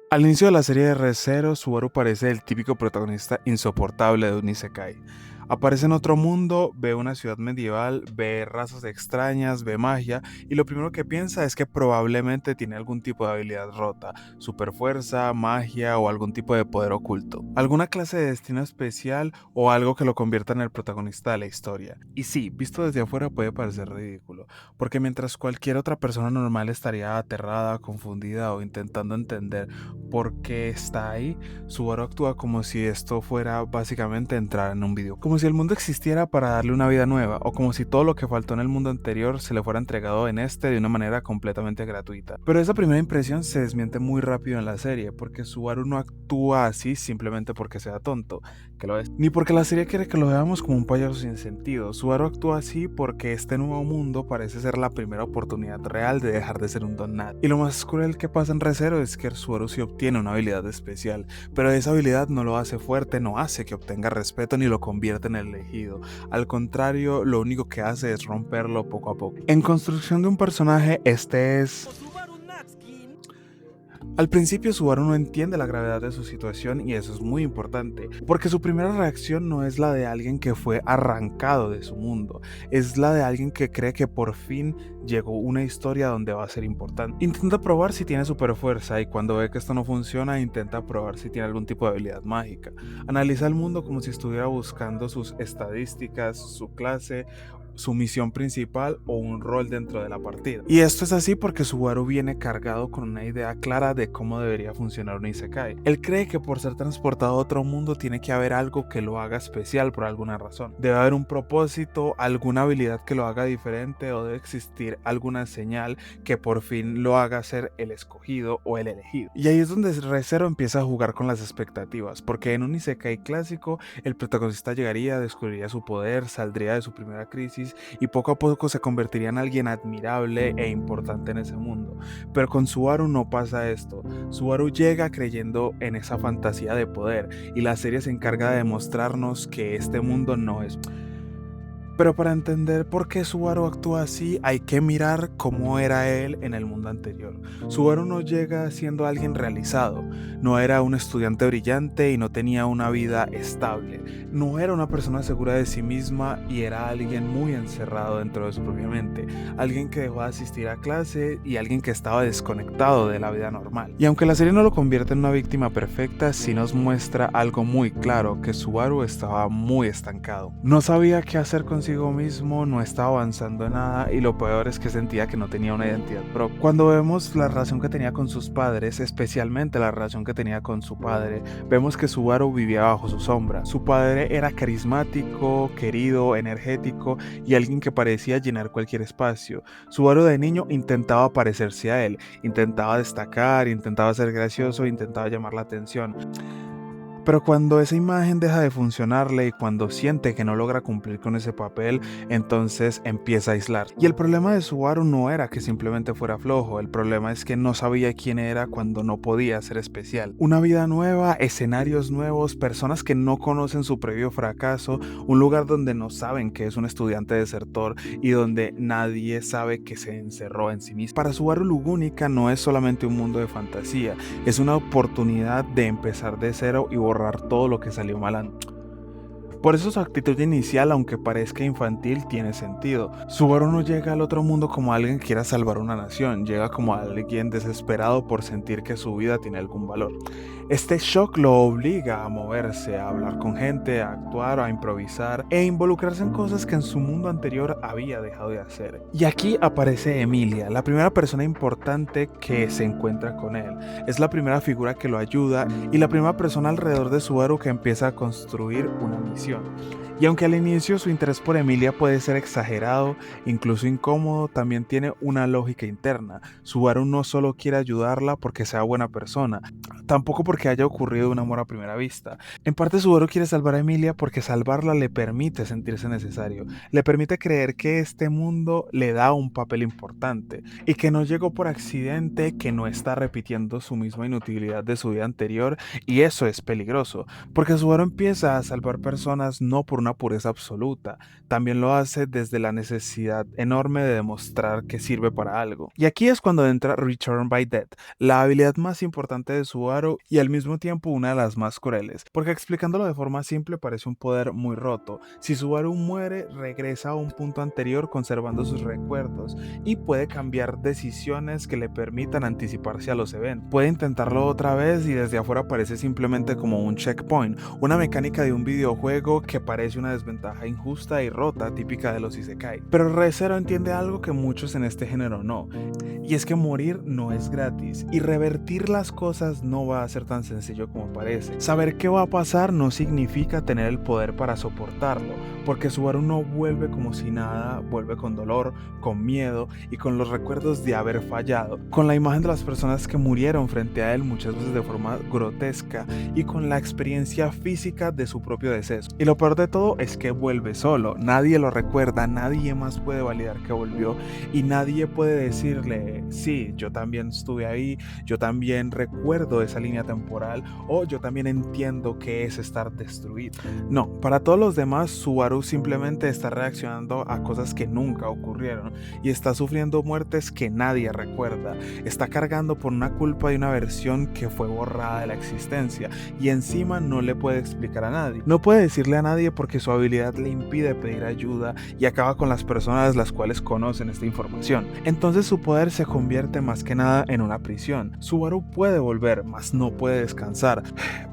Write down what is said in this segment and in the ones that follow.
Al inicio de la serie de Re:Zero, Subaru parece el típico protagonista insoportable de un isekai. Aparece en otro mundo, ve una ciudad medieval, ve razas extrañas, ve magia, y lo primero que piensa es que probablemente tiene algún tipo de habilidad rota, superfuerza, magia o algún tipo de poder oculto. Alguna clase de destino especial o algo que lo convierta en el protagonista de la historia. Y sí, visto desde afuera puede parecer ridículo, porque mientras cualquier otra persona normal estaría aterrada, confundida o intentando entender por qué está ahí, Subaru actúa como si esto fuera básicamente entrar en un video, como si el mundo existiera para darle una vida nueva, o como si todo lo que faltó en el mundo anterior se le fuera entregado en este de una manera completamente gratuita. Pero esa primera impresión se desmiente muy rápido en la serie, porque Subaru no actúa así simplemente porque sea tonto, que lo es, ni porque la serie quiere que lo veamos como un payaso sin sentido. Subaru actúa así porque este nuevo mundo parece ser la primera oportunidad real de dejar de ser un don nadie. Y lo más cruel que pasa en Re:Zero es que Subaru sí obtiene una habilidad especial, pero esa habilidad no lo hace fuerte, no hace que obtenga respeto ni lo convierta en el elegido. Al contrario, lo único que hace es romperlo poco a poco. En construcción de un personaje, este es... Al principio Subaru no entiende la gravedad de su situación y eso es muy importante, porque su primera reacción no es la de alguien que fue arrancado de su mundo, es la de alguien que cree que por fin llegó una historia donde va a ser importante. Intenta probar si tiene super fuerza y cuando ve que esto no funciona intenta probar si tiene algún tipo de habilidad mágica. Analiza el mundo como si estuviera buscando sus estadísticas, su clase, su misión principal o un rol dentro de la partida. Y esto es así porque Subaru viene cargado con una idea clara de cómo debería funcionar un Isekai. Él cree que por ser transportado a otro mundo tiene que haber algo que lo haga especial por alguna razón. Debe haber un propósito, alguna habilidad que lo haga diferente o debe existir alguna señal que por fin lo haga ser el escogido o el elegido. Y ahí es donde Re:Zero empieza a jugar con las expectativas, porque en un Isekai clásico el protagonista llegaría, descubriría su poder, saldría de su primera crisis y poco a poco se convertiría en alguien admirable e importante en ese mundo. Pero con Subaru no pasa esto. Subaru llega creyendo en esa fantasía de poder y la serie se encarga de demostrarnos que este mundo no es. Pero para entender por qué Subaru actúa así, hay que mirar cómo era él en el mundo anterior. Subaru no llega siendo alguien realizado, no era un estudiante brillante y no tenía una vida estable, no era una persona segura de sí misma y era alguien muy encerrado dentro de su propia mente, alguien que dejó de asistir a clase y alguien que estaba desconectado de la vida normal. Y aunque la serie no lo convierte en una víctima perfecta, sí nos muestra algo muy claro, que Subaru estaba muy estancado. No sabía qué hacer consigo mismo, no estaba avanzando en nada y lo peor es que sentía que no tenía una identidad propia. Cuando vemos la relación que tenía con sus padres, especialmente la relación que tenía con su padre, vemos que Subaru vivía bajo su sombra. Su padre era carismático, querido, energético y alguien que parecía llenar cualquier espacio. Subaru de niño intentaba parecerse a él, intentaba destacar, intentaba ser gracioso, intentaba llamar la atención. Pero cuando esa imagen deja de funcionarle y cuando siente que no logra cumplir con ese papel, entonces empieza a aislar. Y el problema de Subaru no era que simplemente fuera flojo, el problema es que no sabía quién era cuando no podía ser especial. Una vida nueva, escenarios nuevos, personas que no conocen su previo fracaso, un lugar donde no saben que es un estudiante desertor y donde nadie sabe que se encerró en sí mismo. Para Subaru Lugúnica no es solamente un mundo de fantasía, es una oportunidad de empezar de cero y borrar todo lo que salió mal. Por eso su actitud inicial, aunque parezca infantil, tiene sentido. Subaru no llega al otro mundo como alguien que quiera salvar una nación, llega como alguien desesperado por sentir que su vida tiene algún valor. Este shock lo obliga a moverse, a hablar con gente, a actuar, a improvisar e involucrarse en cosas que en su mundo anterior había dejado de hacer. Y aquí aparece Emilia, la primera persona importante que se encuentra con él. Es la primera figura que lo ayuda y la primera persona alrededor de Subaru que empieza a construir una misión. Y aunque al inicio su interés por Emilia puede ser exagerado, incluso incómodo, también tiene una lógica interna. Subaru no solo quiere ayudarla porque sea buena persona, tampoco porque haya ocurrido un amor a primera vista. En parte Subaru quiere salvar a Emilia porque salvarla le permite sentirse necesario, le permite creer que este mundo le da un papel importante y que no llegó por accidente, que no está repitiendo su misma inutilidad de su vida anterior, y eso es peligroso, porque Subaru empieza a salvar personas no por una una pureza absoluta, también lo hace desde la necesidad enorme de demostrar que sirve para algo. Y aquí es cuando entra Return by Death, la habilidad más importante de Subaru y al mismo tiempo una de las más crueles, porque explicándolo de forma simple parece un poder muy roto. Si Subaru muere, regresa a un punto anterior conservando sus recuerdos y puede cambiar decisiones que le permitan anticiparse a los eventos. Puede intentarlo otra vez y desde afuera parece simplemente como un checkpoint, una mecánica de un videojuego que parece una desventaja injusta y rota típica de los Isekai. Pero Re:Zero entiende algo que muchos en este género no, y es que morir no es gratis y revertir las cosas no va a ser tan sencillo como parece. Saber qué va a pasar no significa tener el poder para soportarlo, porque Subaru no vuelve como si nada, vuelve con dolor, con miedo y con los recuerdos de haber fallado, con la imagen de las personas que murieron frente a él muchas veces de forma grotesca y con la experiencia física de su propio deceso. Y lo peor de todo es que vuelve solo, nadie lo recuerda, nadie más puede validar que volvió y nadie puede decirle, sí, yo también estuve ahí, yo también recuerdo esa línea temporal o yo también entiendo que es estar destruido. No, para todos los demás Subaru simplemente está reaccionando a cosas que nunca ocurrieron y está sufriendo muertes que nadie recuerda, está cargando por una culpa y una versión que fue borrada de la existencia y encima no le puede explicar a nadie, no puede decirle a nadie porque su habilidad le impide pedir ayuda y acaba con las personas las cuales conocen esta información. Entonces su poder se convierte más que nada en una prisión. Subaru puede volver, mas no puede descansar.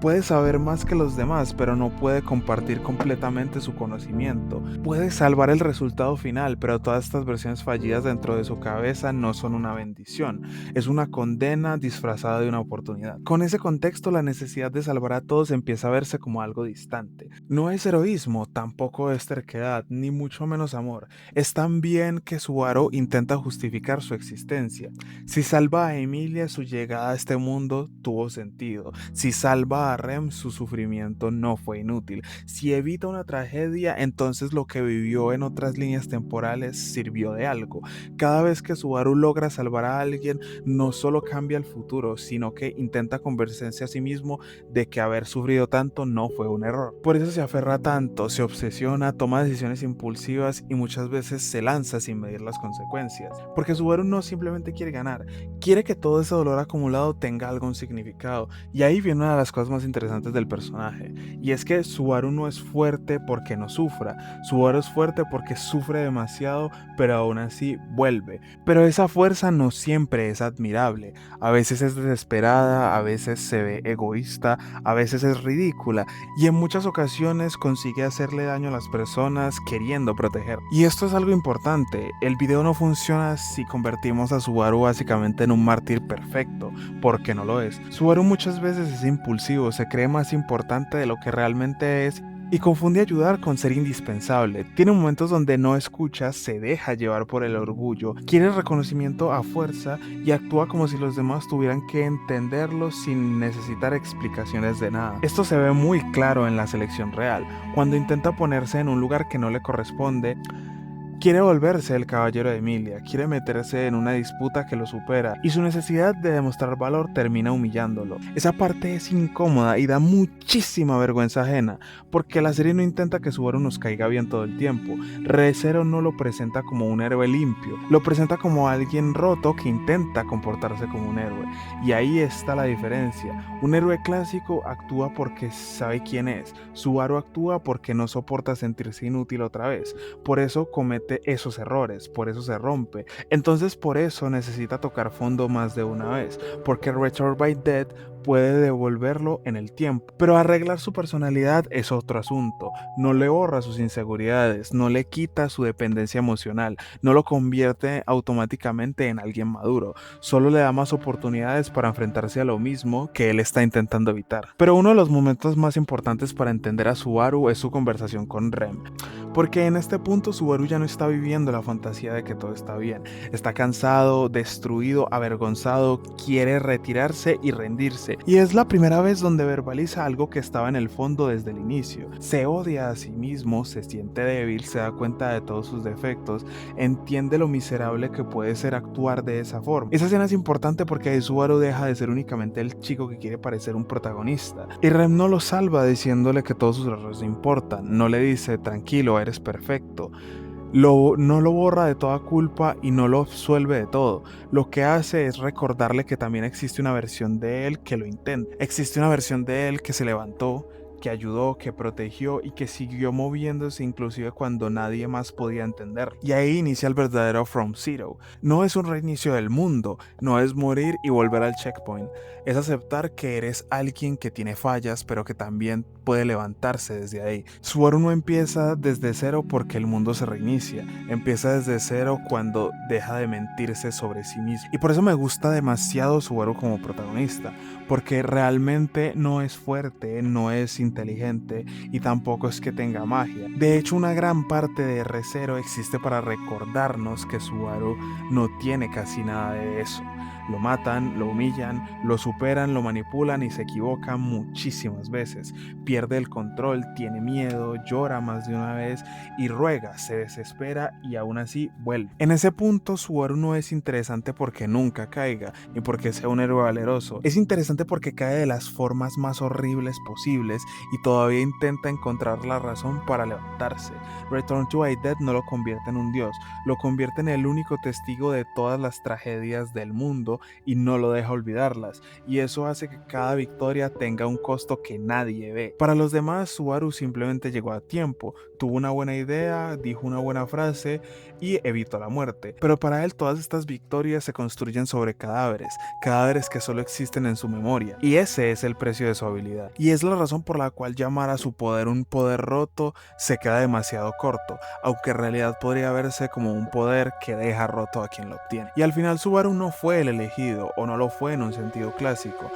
Puede saber más que los demás, pero no puede compartir completamente su conocimiento. Puede salvar el resultado final, pero todas estas versiones fallidas dentro de su cabeza no son una bendición. Es una condena disfrazada de una oportunidad. Con ese contexto, la necesidad de salvar a todos empieza a verse como algo distante. No es heroísmo, tampoco es terquedad, ni mucho menos amor. Es también que Subaru intenta justificar su existencia. Si salva a Emilia, su llegada a este mundo tuvo sentido. Si salva a Rem, su sufrimiento no fue inútil. Si evita una tragedia, entonces lo que vivió en otras líneas temporales sirvió de algo. Cada vez que Subaru logra salvar a alguien, no solo cambia el futuro, sino que intenta convencerse a sí mismo de que haber sufrido tanto no fue un error. Por eso se aferra tanto, se obsesiona, toma decisiones impulsivas y muchas veces se lanza sin medir las consecuencias. Porque Subaru no simplemente quiere ganar, quiere que todo ese dolor acumulado tenga algún significado. Y ahí viene una de las cosas más interesantes del personaje, y es que Subaru no es fuerte porque no sufra, Subaru es fuerte porque sufre demasiado, pero aún así vuelve. Pero esa fuerza no siempre es admirable, a veces es desesperada, a veces se ve egoísta, a veces es ridícula, y en muchas ocasiones consigue hacerle daño a las personas queriendo proteger. Y esto es algo importante, el video no funciona si convertimos a Subaru básicamente en un mártir perfecto, porque no lo es. Subaru muchas veces es impulsivo, se cree más importante de lo que realmente es y confunde ayudar con ser indispensable. Tiene momentos donde no escucha, se deja llevar por el orgullo, quiere reconocimiento a fuerza y actúa como si los demás tuvieran que entenderlo sin necesitar explicaciones de nada. Esto se ve muy claro en la selección real, cuando intenta ponerse en un lugar que no le corresponde. Quiere volverse el caballero de Emilia, quiere meterse en una disputa que lo supera y su necesidad de demostrar valor termina humillándolo. Esa parte es incómoda y da muchísima vergüenza ajena, porque la serie no intenta que Subaru nos caiga bien todo el tiempo. Re:Zero no lo presenta como un héroe limpio, lo presenta como alguien roto que intenta comportarse como un héroe. Y ahí está la diferencia. Un héroe clásico actúa porque sabe quién es, Subaru actúa porque no soporta sentirse inútil otra vez, por eso comete esos errores, por eso se rompe. Entonces por eso necesita tocar fondo más de una vez, porque Return by Death puede devolverlo en el tiempo. Pero arreglar su personalidad es otro asunto. No le borra sus inseguridades, no le quita su dependencia emocional, no lo convierte automáticamente en alguien maduro, solo le da más oportunidades para enfrentarse a lo mismo que él está intentando evitar. Pero uno de los momentos más importantes para entender a Subaru es su conversación con Rem. Porque en este punto Subaru ya no está viviendo la fantasía de que todo está bien. Está cansado, destruido, avergonzado, quiere retirarse y rendirse. Y es la primera vez donde verbaliza algo que estaba en el fondo desde el inicio. Se odia a sí mismo, se siente débil, se da cuenta de todos sus defectos, entiende lo miserable que puede ser actuar de esa forma. Esa escena es importante porque ahí Subaru deja de ser únicamente el chico que quiere parecer un protagonista. Y Rem no lo salva diciéndole que todos sus errores no importan. No le dice, tranquilo, eres perfecto. No lo borra de toda culpa y no lo absuelve de todo. Lo que hace es recordarle que también existe una versión de él que lo intenta. Existe una versión de él que se levantó, que ayudó, que protegió y que siguió moviéndose inclusive cuando nadie más podía entenderlo. Y ahí inicia el verdadero From Zero. No es un reinicio del mundo, no es morir y volver al checkpoint. Es aceptar que eres alguien que tiene fallas, pero que también puede levantarse desde ahí. Subaru no empieza desde cero porque el mundo se reinicia. Empieza desde cero cuando deja de mentirse sobre sí mismo. Y por eso me gusta demasiado Subaru como protagonista, porque realmente no es fuerte, no es inteligente y tampoco es que tenga magia. De hecho, una gran parte de R0 existe para recordarnos que Subaru no tiene casi nada de eso. Lo matan, lo humillan, lo superan, lo manipulan y se equivocan muchísimas veces. Pierde el control, tiene miedo, llora más de una vez y ruega, se desespera y aún así vuelve. En ese punto, Subaru no es interesante porque nunca caiga ni porque sea un héroe valeroso. Es interesante porque cae de las formas más horribles posibles y todavía intenta encontrar la razón para levantarse. Return to Dead no lo convierte en un dios, lo convierte en el único testigo de todas las tragedias del mundo y no lo deja olvidarlas, y eso hace que cada victoria tenga un costo que nadie ve. Para los demás, Subaru simplemente llegó a tiempo, tuvo una buena idea, dijo una buena frase y evitó la muerte. Pero para él todas estas victorias se construyen sobre cadáveres, cadáveres que solo existen en su memoria, y ese es el precio de su habilidad. Y es la razón por la cual llamar a su poder un poder roto se queda demasiado corto, aunque en realidad podría verse como un poder que deja roto a quien lo obtiene. Y al final Subaru no fue el elegido, o no lo fue en un sentido clásico.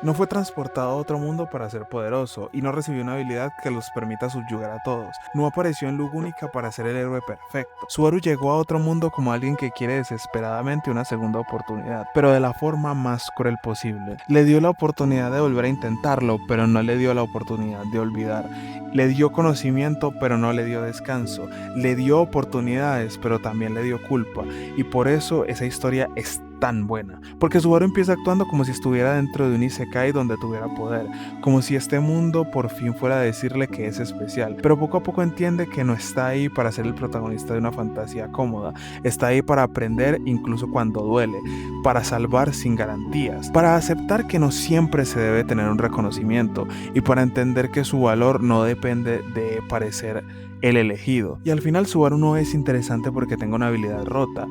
No fue transportado a otro mundo para ser poderoso y no recibió una habilidad que los permita subyugar a todos. No apareció en Lugúnica para ser el héroe perfecto. Subaru llegó a otro mundo como alguien que quiere desesperadamente una segunda oportunidad, pero de la forma más cruel posible. Le dio la oportunidad de volver a intentarlo, pero no le dio la oportunidad de olvidar. Le dio conocimiento, pero no le dio descanso. Le dio oportunidades, pero también le dio culpa. Y por eso esa historia es tan buena, porque Subaru empieza actuando como si estuviera dentro de un isekai donde tuviera poder, como si este mundo por fin fuera a decirle que es especial, pero poco a poco entiende que no está ahí para ser el protagonista de una fantasía cómoda, está ahí para aprender incluso cuando duele, para salvar sin garantías, para aceptar que no siempre se debe tener un reconocimiento y para entender que su valor no depende de parecer el elegido. Y al final Subaru no es interesante porque tenga una habilidad rota.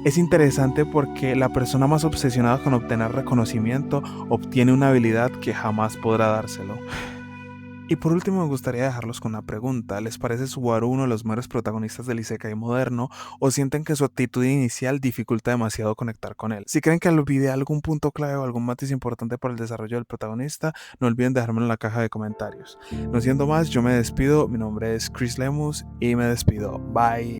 Es interesante porque la persona más obsesionada con obtener reconocimiento obtiene una habilidad que jamás podrá dárselo. Y por último me gustaría dejarlos con una pregunta. ¿Les parece Subaru uno de los mejores protagonistas del isekai moderno o sienten que su actitud inicial dificulta demasiado conectar con él? Si creen que olvidé algún punto clave o algún matiz importante para el desarrollo del protagonista, no olviden dejármelo en la caja de comentarios. No siendo más, yo me despido. Mi nombre es Chris Lemus y me despido. Bye.